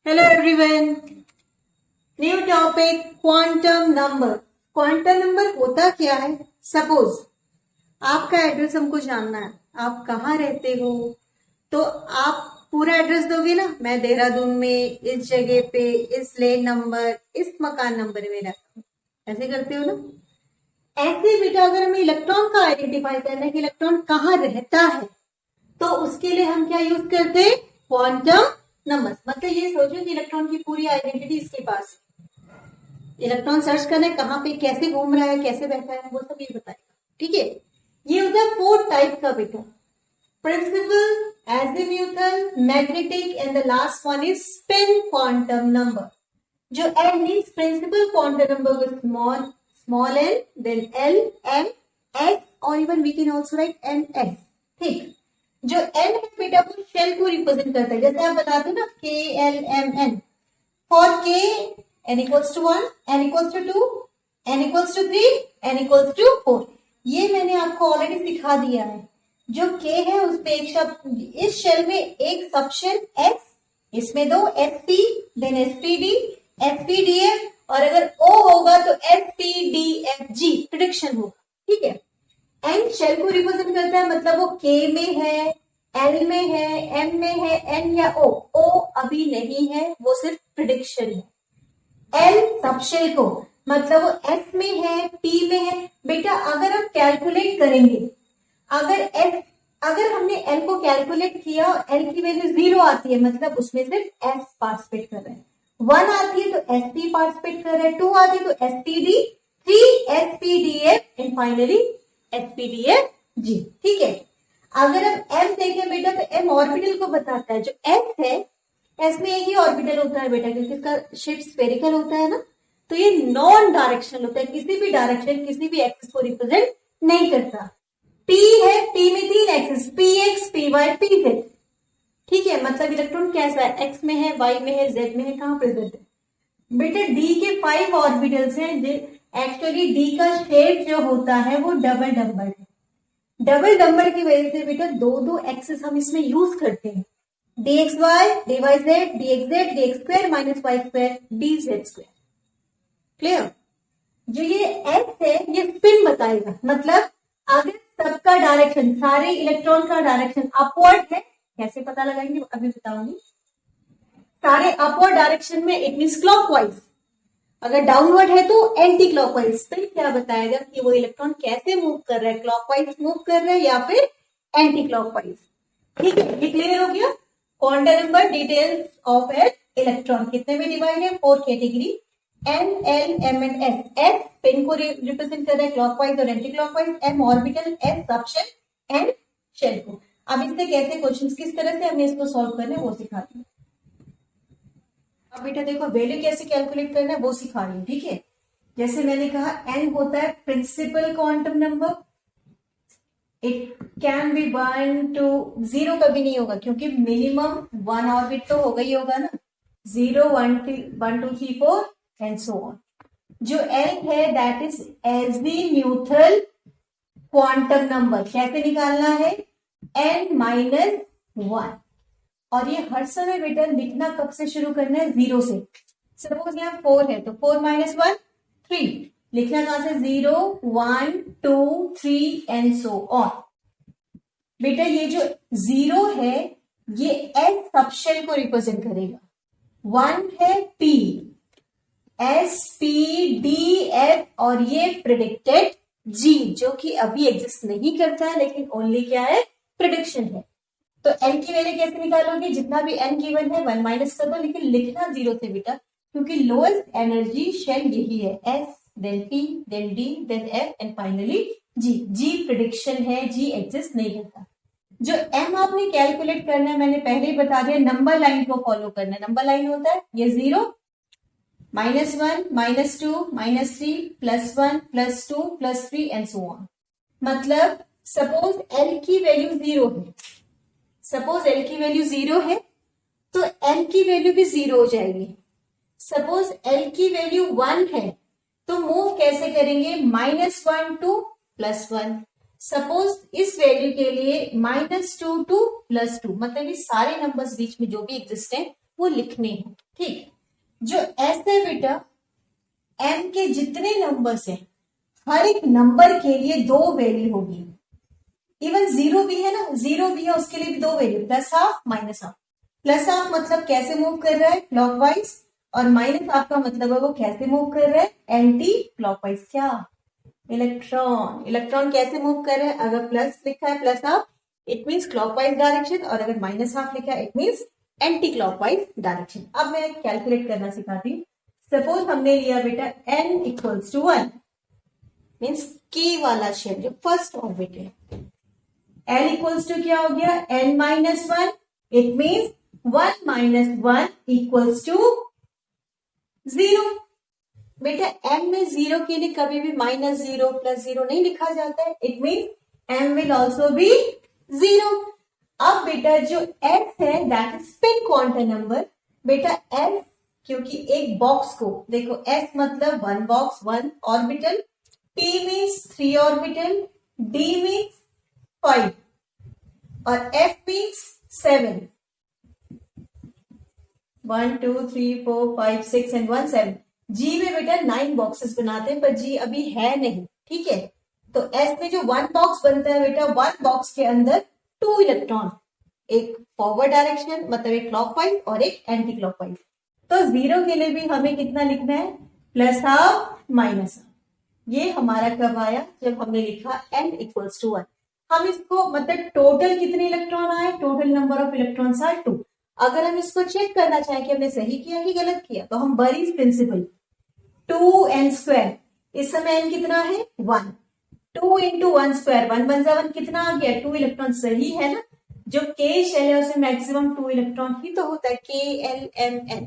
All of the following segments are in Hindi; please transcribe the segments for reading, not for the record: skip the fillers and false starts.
Hello everyone, new topic quantum number. Quantum number होता क्या है? सपोज आपका एड्रेस हमको जानना है, आप कहाँ रहते हो, तो आप पूरा एड्रेस दोगे ना। मैं देहरादून में इस जगह पे इस लेन नंबर इस मकान नंबर में रहता हूँ, ऐसे करते हो ना। ऐसे बेटा अगर हमें इलेक्ट्रॉन का आइडेंटिफाई करना है कि इलेक्ट्रॉन कहाँ रहता है, तो उसके लिए हम क्या यूज करते हैं? Quantum number. मतलब ये सोचो कि इलेक्ट्रॉन की पूरी आइडेंटिटी इसके पास है। इलेक्ट्रॉन सर्च करना है कहाँ पे, कैसे घूम रहा है, कैसे बैठा है, वो सब ये बताएगा। ठीक है, ये होता है 4 टाइप का बेटा। Principal, azimuthal, magnetic and the last one is spin quantum number. जो n means principal quantum number with small n, then l, m, s और even we can also write n s. ठीक, जो एन है बेटा वो शेल को रिप्रेजेंट करता है। जैसे आप बताते हो ना K L M N. For K N equals to 1, N equals to 2, N equals to 3, N equals to 4। ये मैंने आपको ऑलरेडी सिखा दिया है। जो के है उसमें एक शब्द, इस शेल में एक सब शेल एस, इसमें दो S P, then S P D, S P D F, और अगर ओ होगा तो S P D F G prediction होगा। ठीक है, एन शेल को रिप्रेजेंट करता है, मतलब वो के में है, एल में है, एम में है, एन या ओ। ओ अभी नहीं है, वो सिर्फ प्रिडिक्शन है। एल सबशेल को, मतलब वो एस में है, पी में है। बेटा अगर हम कैलकुलेट करेंगे, अगर हमने एल को कैलकुलेट किया और एल की वैल्यू 0 आती है, मतलब उसमें सिर्फ एस पार्टिसिपेट कर रहे हैं। 1 आती है तो एस पी पार्टिसिपेट कर रहे हैं, 2 आती है तो S P d, 3 s P D f and finally s p d f g. ठीक है, अगर हम एम देखें बेटा तो एम ऑर्बिटल को बताता है। जो एस है, एस में एक ही ऑर्बिटल होता है बेटा, क्योंकि इसका शेप स्फेरिकल होता है ना, तो ये नॉन डायरेक्शनल होता है, किसी भी डायरेक्शन किसी भी एक्सिस को रिप्रेजेंट नहीं करता। पी है, पी में 3 axis, P X, P Y, P Z. ठीक है, मतलब इलेक्ट्रॉन कैसा है, एक्स में है, वाई में है, जेड में है, कहां प्रेजेंट है बेटा? डी के 5 ऑर्बिटल्स हैं। एक्चुअली डी का शेप जो होता है वो डबल नंबर है। डबल नंबर की वजह से बेटा दो एक्सेस हम इसमें यूज करते हैं। D X Y, D Y Z, D X Z, D X square minus Y square, D Z square. Clear? जो ये एस है ये स्पिन बताएगा, मतलब अगर सबका डायरेक्शन, सारे इलेक्ट्रॉन का डायरेक्शन अपवर्ड है, कैसे पता लगाएंगे अभी बताऊंगी। सारे अपवर्ड डायरेक्शन में इट मीन्स क्लॉकवाइज, अगर डाउनवर्ड है तो एंटी क्लॉकवाइज। फिर क्या बताएगा कि वो इलेक्ट्रॉन कैसे मूव कर रहा है, क्लॉकवाइज मूव कर रहा है या फिर एंटी क्लॉकवाइज। ठीक है, ये क्लियर हो गया। Quantum number, details of an electron कितने में डिवाइड है? 4 category, N, L, M and S. Spin को रिप्रेजेंट कर रहा है क्लॉकवाइज और anti clockwise, M orbital, S subshell, N shell को। अब इससे कैसे क्वेश्चन किस तरह से हमें इसको सॉल्व करना है वो सिखा दी। अब बेटा देखो वैल्यू कैसे कैलकुलेट करना है वो सिखा रही हूँ। ठीक है, जैसे मैंने कहा एन होता है principal quantum number. It can be 1 to 0 कभी नहीं होगा, क्योंकि मिनिमम 1 ऑर्बिट तो होगा ही होगा ना। 0, 1, 2, 3, 4 एंड सो ऑन। जो एल है that is azimuthal quantum number. कैसे निकालना है? N minus 1। और ये हर समय बेटा लिखना कब से शुरू करना है? 0 से। सपोज यहाँ 4 है तो 4 माइनस 1 3, लिखना कहां से? 0, 1, 2, 3 एंड सो ऑन। बेटा ये जो 0 है ये एस सबशेल को रिप्रेजेंट करेगा। 1 है P, S P D F, और ये प्रिडिक्टेड जी, जो कि अभी एग्जिस्ट नहीं करता है लेकिन ओनली क्या है? प्रिडिक्शन है। तो एन की वैल्यू कैसे निकालोगे? जितना भी एन गिवन है 1 माइनस कर दो, लेकिन लिखना 0 से बेटा, क्योंकि लोएस्ट एनर्जी शेल यही है। S, then P, then D, then F and finally G. G prediction है, जी एग्जिस्ट नहीं करता। जो एम आपने कैलकुलेट करना है मैंने पहले ही बता दिया, नंबर लाइन को फॉलो करना है। नंबर लाइन होता है ये 0, -1, -2, -3, +1, +2, +3 एंड सो ऑन। मतलब सपोज एल की वैल्यू 0 है, सपोज एल की वैल्यू 0 है तो एल की वैल्यू भी 0 हो जाएगी। सपोज एल की वैल्यू 1 है तो मूव कैसे करेंगे? -1 to +1। सपोज इस वैल्यू के लिए -2 to +2, मतलब ये सारे नंबर्स बीच में जो भी एग्जिस्ट है वो लिखने हैं। ठीक, जो एस है बेटा, एम के जितने नंबर्स हैं हर एक नंबर के लिए दो वैल्यू होगी। इवन जीरो भी है ना, जीरो भी है उसके लिए भी दो value, plus half minus half. Plus half मतलब कैसे मूव कर रहा है, क्लॉकवाइज, और माइनस हाफ का मतलब है वो कैसे मूव कर रहा है, एंटी क्लॉकवाइज। क्या, इलेक्ट्रॉन, इलेक्ट्रॉन कैसे मूव कर रहा है, अगर प्लस लिखा है plus half it means clockwise direction, और अगर माइनस हाफ लिखा है it means anti clockwise direction. अब मैं कैलकुलेट करना सिखाती हूँ। सपोज हमने लिया बेटा n इक्वल्स टू 1, मीन्स के वाला शेप जो फर्स्ट ऑर्बिट है, l इक्वल्स टू क्या हो गया, n minus 1, it means 1 minus 1 equals to 0। बेटा m में जीरो के लिए कभी भी माइनस जीरो प्लस जीरो नहीं लिखा जाता है, it means m will also be 0। अब बेटा जो s है that is spin quantum number. बेटा s, क्योंकि एक बॉक्स को देखो, s मतलब one box one orbital, p means 3 orbital, d means 5 और f मीन्स 7। 1 2 3 4 5 6 एंड 1 7। जी में बेटा 9 बॉक्सेस बनाते हैं, पर जी अभी है नहीं, ठीक है। तो एस में जो वन बॉक्स बनता है बेटा, वन बॉक्स के अंदर 2 इलेक्ट्रॉन, एक फॉरवर्ड डायरेक्शन मतलब एक क्लॉकवाइज और एक एंटी क्लॉकवाइज। तो जीरो के लिए भी हमें कितना लिखना है, प्लस हाफ माइनस हाफ। ये हमारा कब आया, जब हमने लिखा n इक्वल्स टू 1। हम इसको मतलब टोटल कितने इलेक्ट्रॉन आए, total number of electrons are 2। अगर हम इसको चेक करना चाहें कि हमने सही किया कि गलत किया, तो हम बरीज प्रिंसिपल 2n स्क्वायर, इस समय n कितना है 1, 2 इंटू 1 स्क्वायर, 1 बन जा 1 कितना आ गया 2 इलेक्ट्रॉन, सही है ना। जो k शेल है उसमें मैक्सिमम 2 इलेक्ट्रॉन ही तो होता है, KLMN,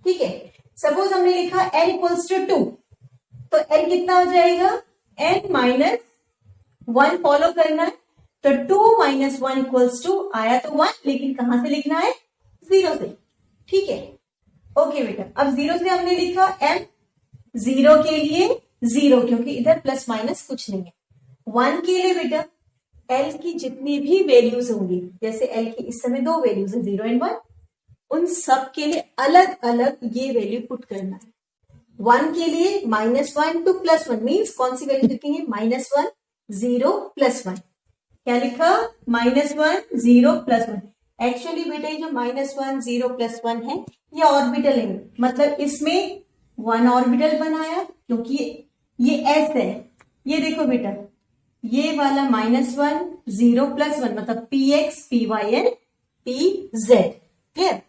ठीक है। सपोज हमने लिखा n इक्वल्स टू 2, तो n कितना हो जाएगा, n माइनस 1 फॉलो करना है, तो 2 माइनस 1 इक्वल्स टू, आया तो 1 लेकिन कहां से लिखना है, 0 से, ठीक है। ओके बेटा, अब 0 से हमने लिखा m, 0 के लिए 0 क्योंकि इधर प्लस माइनस कुछ नहीं है। 1 के लिए बेटा l की जितनी भी वैल्यूज होंगी, जैसे l की इस समय दो वैल्यूज है 0 एंड 1, उन सब के लिए अलग अलग ये वैल्यू पुट करना है। 1 के लिए -1 टू +1 मीन्स कौन सी वैल्यू लिखेंगे, -1 0 +1। क्या लिखा, -1 0 +1। एक्चुअली बेटा ये जो -1 0 +1 है ये ऑर्बिटल है, मतलब इसमें 1 ऑर्बिटल बनाया क्योंकि ये s है। ये देखो बेटा, ये वाला -1 0 +1 मतलब px py and pz, clear.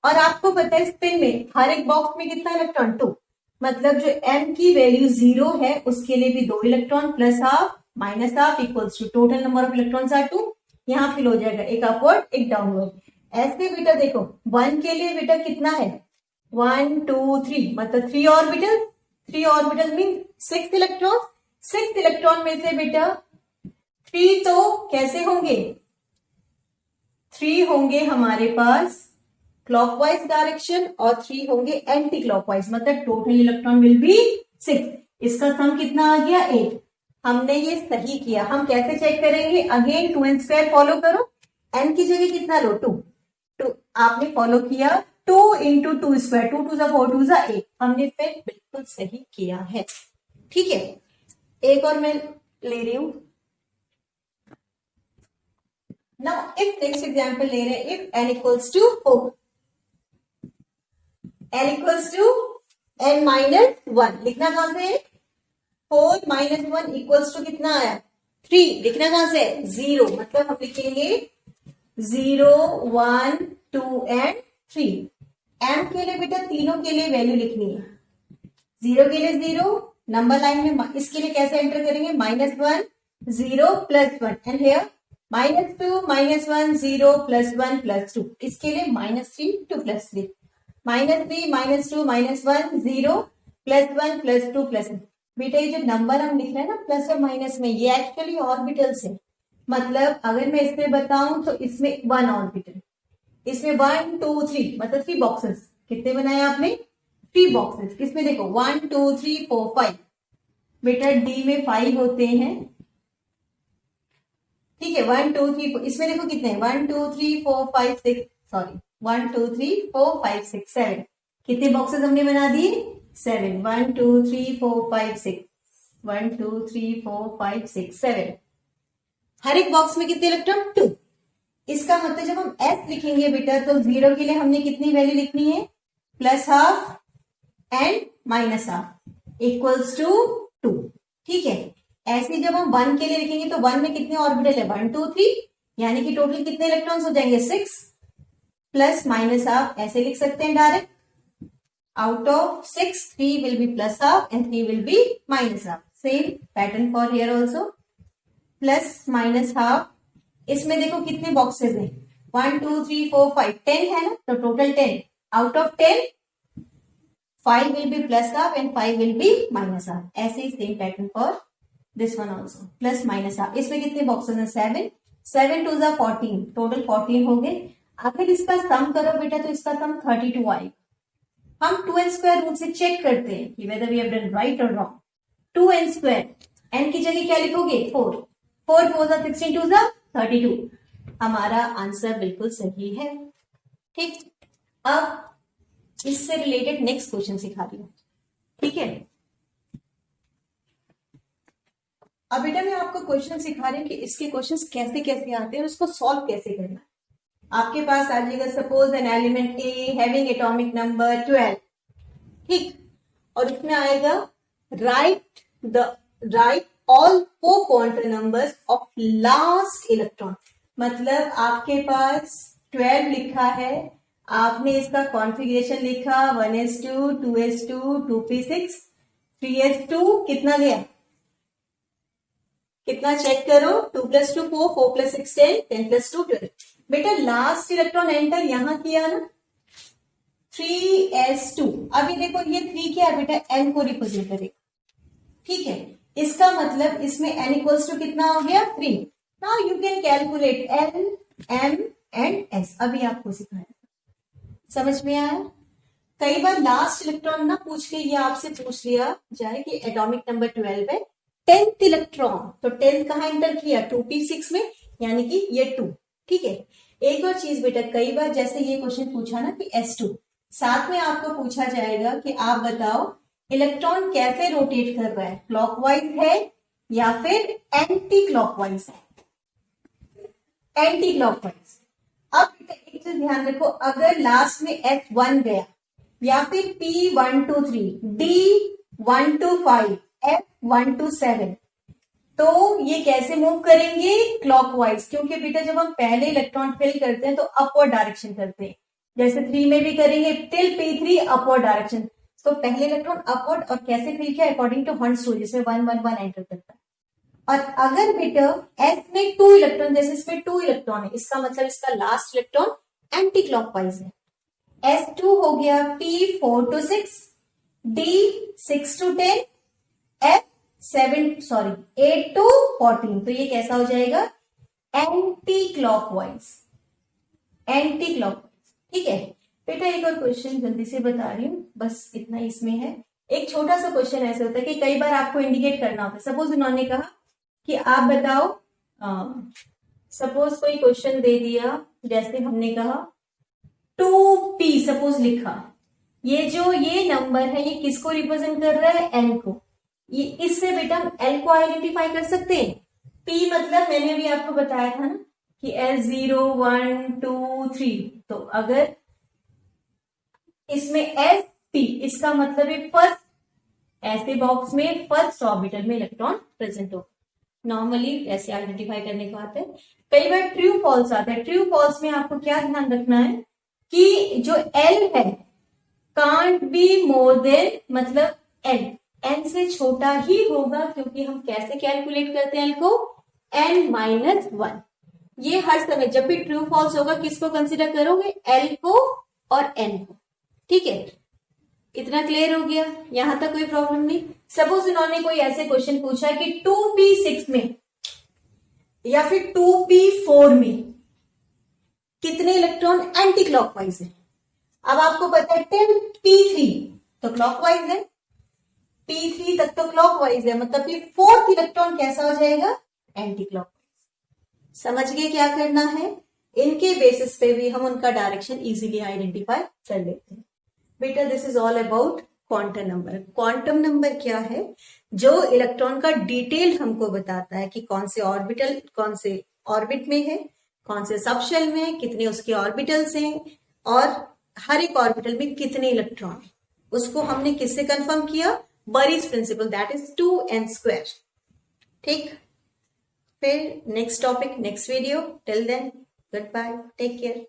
और आपको पता है स्पिन में हर एक बॉक्स में कितना इलेक्ट्रॉन, 2, मतलब जो m की वैल्यू 0 है उसके लिए भी 2 electron, plus half minus half equals to total number of electrons are 2। यहां फिल हो जाएगा, एक अपवर्ड एक डाउनवर्ड। ऐसे बेटा देखो 1 के लिए बेटा कितना है 1 2 3 मतलब 3 orbital, 3 orbital mean 6 electron. 6 electron में से बेटा 3 तो कैसे होंगे, 3 होंगे हमारे पास क्लॉकवाइज डायरेक्शन और 3 होंगे एंटी क्लॉकवाइज, मतलब टोटल इलेक्ट्रॉन विल बी 6। इसका सम कितना आ गया 8। हमने ये सही किया। हम कैसे चेक करेंगे, अगेन 2n स्क्वायर फॉलो करो, n की जगह कितना लो 2, आपने फॉलो किया 2 इंटू 2 स्क्वायर, 2 2 4 2 8, हमने फिर बिल्कुल सही किया है, ठीक है। एक और मैं ले रही हूं, नाउ इफ नेक्स्ट एग्जांपल ले रहे हैं, if n equals to 4, n equals to n minus 1, लिखना कहां से, 4 माइनस 1 इक्वल्स टू कितना आया 3, लिखना कहां से 0, मतलब हम लिखेंगे 0 1 2 एंड 3। m के लिए बेटा तीनों के लिए वैल्यू लिखनी है, 0 के लिए 0, नंबर लाइन में इसके लिए कैसे एंटर करेंगे, -1 0 +1 एंड हियर -2 -1 0 +1 +2, इसके लिए -3 2 +3, -3 -2 -1 0 +1 +2 +1। बेटा ये जो नंबर हम लिख रहे हैं ना प्लस और माइनस में, ये एक्चुअली ऑर्बिटल्स है, मतलब अगर मैं इसमें बताऊं तो इसमें 1 ऑर्बिटल, इसमें 1 2 3 मतलब 3 बॉक्सेस, कितने बनाए आपने 3 बॉक्सेस। इसमें देखो 1 2 3 4 5, बेटा डी में 5 होते हैं, ठीक है 1 2 3 4, इसमें देखो कितने 1 2 3 4 5 6, सॉरी 1 2 3 4 5 6 7, कितने बॉक्सेस हमने बना दिए? 7, 1 2 3 4 5 6, 1 2 3 4 5 6 7। हर एक बॉक्स में कितने इलेक्ट्रॉन? 2। इसका मतलब जब हम S लिखेंगे बेटा तो 0 के लिए हमने कितनी वैल्यू लिखनी है? +12 एंड -12 इक्वल्स टू 2। ठीक है, ऐसे जब हम 1 के लिए लिखेंगे तो 1 में कितने ऑर्बिटल है? 1 2 3, यानी कि टोटल कितने इलेक्ट्रॉन्स हो जाएंगे? 6 प्लस माइनस हाफ, ऐसे लिख सकते हैं direct. Out of 6 3 will be plus half and 3 will be minus half. Same pattern for here also. Plus minus half, इसमें देखो कितने बॉक्सेस हैं? 1 2 3 4 5 10 है ना, तो total 10। Out of 10 5 will be plus half and 5 will be minus half. ऐसे ही same pattern for this one also, plus minus half. इसमें कितने बॉक्सेस हैं? 7 7 2 14, टोटल 14 हो गए। अगर इसका सम करो बेटा तो इसका सम 32 आएगा। हम 2n² रूल से चेक करते हैं कि whether we have done right or wrong. 2n², n की जगह क्या लिखोगे? 4 4 4 16 2 32। हमारा आंसर बिल्कुल सही है। ठीक, अब इससे रिलेटेड नेक्स्ट क्वेश्चन सिखा रही हूं। ठीक है, अब बेटा मैं आपको क्वेश्चन सिखा रही हूँ कि इसके क्वेश्चंस कैसे कैसे आते हैं और उसको सॉल्व कैसे करना है। आपके पास आ जाएगा suppose an element A having atomic number 12। ठीक, और इसमें आएगा right all 4 quantum numbers of last electron. मतलब आपके पास 12 लिखा है, आपने इसका कॉन्फ़िगरेशन लिखा 1s2 2s2 2p6 3s2, कितना गया? कितना चेक करो? 2 + 2 4 4 + 6 10 10 + 2 12। बेटा लास्ट इलेक्ट्रॉन एंटर यहां किया ना, 3s2। अभी देखो ये 3 क्या है बेटा? n को रिप्रेजेंट करेगा। ठीक है, इसका मतलब इसमें n इक्वल्स टू कितना हो गया? 3। Now you can calculate l m and s। अभी आपको सिखाया, समझ में आया? कई बार लास्ट इलेक्ट्रॉन ना पूछ के ये आपसे पूछ लिया जाए कि एटॉमिक नंबर 12 है, 10th इलेक्ट्रॉन, तो 10th कहां एंटर किया? 2p6 में, यानी कि ये 2। ठीक है, एक और चीज बेटा, कई बार जैसे ये क्वेश्चन पूछा ना कि s2, साथ में आपको पूछा जाएगा कि आप बताओ इलेक्ट्रॉन कैसे रोटेट कर रहा है, क्लॉकवाइज है या फिर एंटी क्लॉकवाइज है? Anti clockwise. अब एक चीज ध्यान रखो, अगर लास्ट में f1 गया या फिर p1 2 3 d1 2 5 f1 2 7, तो ये कैसे मूव करेंगे? क्लॉकवाइज। क्योंकि बेटा जब हम पहले इलेक्ट्रॉन फिल करते हैं तो अपवर्ड डायरेक्शन करते हैं, जैसे 3 में भी करेंगे टिल p3 अपवर्ड डायरेक्शन। तो पहले इलेक्ट्रॉन अपवर्ड, और कैसे फिल किया? अकॉर्डिंग टू हंट्स रूल, जिसमें 1 1 1 एंटर करता है। और अगर बेटा S में 2 इलेक्ट्रॉन, जैसे इसमें 2 इलेक्ट्रॉन है, इसका मतलब इसका लास्ट इलेक्ट्रॉन एंटी क्लॉकवाइज है। S2 हो गया P4 to 6, D6 to 10, F8 to 14। तो ये कैसा हो जाएगा? Anti clockwise. Anti clockwise. ठीक है बेटा, एक और क्वेश्चन जल्दी से बता रही हूँ, बस इतना इसमें है। एक छोटा सा क्वेश्चन ऐसे होता है कि कई बार आपको इंडिकेट करना होता है। सपोज उन्होंने कहा कि आप बताओ, सपोज कोई क्वेश्चन दे दिया, जैसे हमने कहा 2p सपोज लिखा, ये नंबर है, ये किसको रिप्रेजेंट कर रहा है? n को। ये इससे बेटा हम l को आइडेंटिफाई कर सकते हैं। p मतलब मैंने अभी आपको बताया था ना कि S0 1 2 3, तो अगर इसमें sp, इसका मतलब है फर्स्ट, ऐसे बॉक्स में फर्स्ट ऑर्बिटल में इलेक्ट्रॉन प्रेजेंट हो। नॉर्मली ऐसे आइडेंटिफाई करने को आता है। कई बार ट्रू फॉल्स आता है। ट्रू फॉल्स में आपको क्या ध्यान रखना है कि जो l है कांट बी मोर देन, मतलब n से छोटा ही होगा, क्योंकि हम कैसे कैलकुलेट करते हैं l को? n-1। ये हर समय जब भी ट्रू फॉल्स होगा किसको कंसिडर करोगे? l को और n को। ठीक है, इतना क्लियर हो गया? यहां तक कोई प्रॉब्लम नहीं। सपोज इन्होंने कोई ऐसे क्वेश्चन पूछा कि 2p6 में या फिर 2p4 में कितने इलेक्ट्रॉन एंटी क्लॉकवाइज है? अब आपको पता है 10p3 तो क्लॉकवाइज है, p3 तक तो क्लॉकवाइज है, मतलब कि 4th इलेक्ट्रॉन कैसा हो जाएगा? Anti clockwise. समझ गए क्या करना है? इनके बेसिस पे भी हम उनका डायरेक्शन इजीली आइडेंटिफाई कर लेते हैं। बेटा this is all about quantum number. Quantum number क्या है? जो इलेक्ट्रॉन का डिटेल हमको बताता है कि कौन से ऑर्बिटल, कौन से ऑर्बिट में है, कौन से सबशेल में है, कितने उसके ऑर्बिटल्स हैं और हर एक ऑर्बिटल में कितने इलेक्ट्रॉन। उसको हमने किससे कंफर्म किया? Bury's principle, that is 2n²। ठीक, फिर next topic next video. Till then good bye, take care.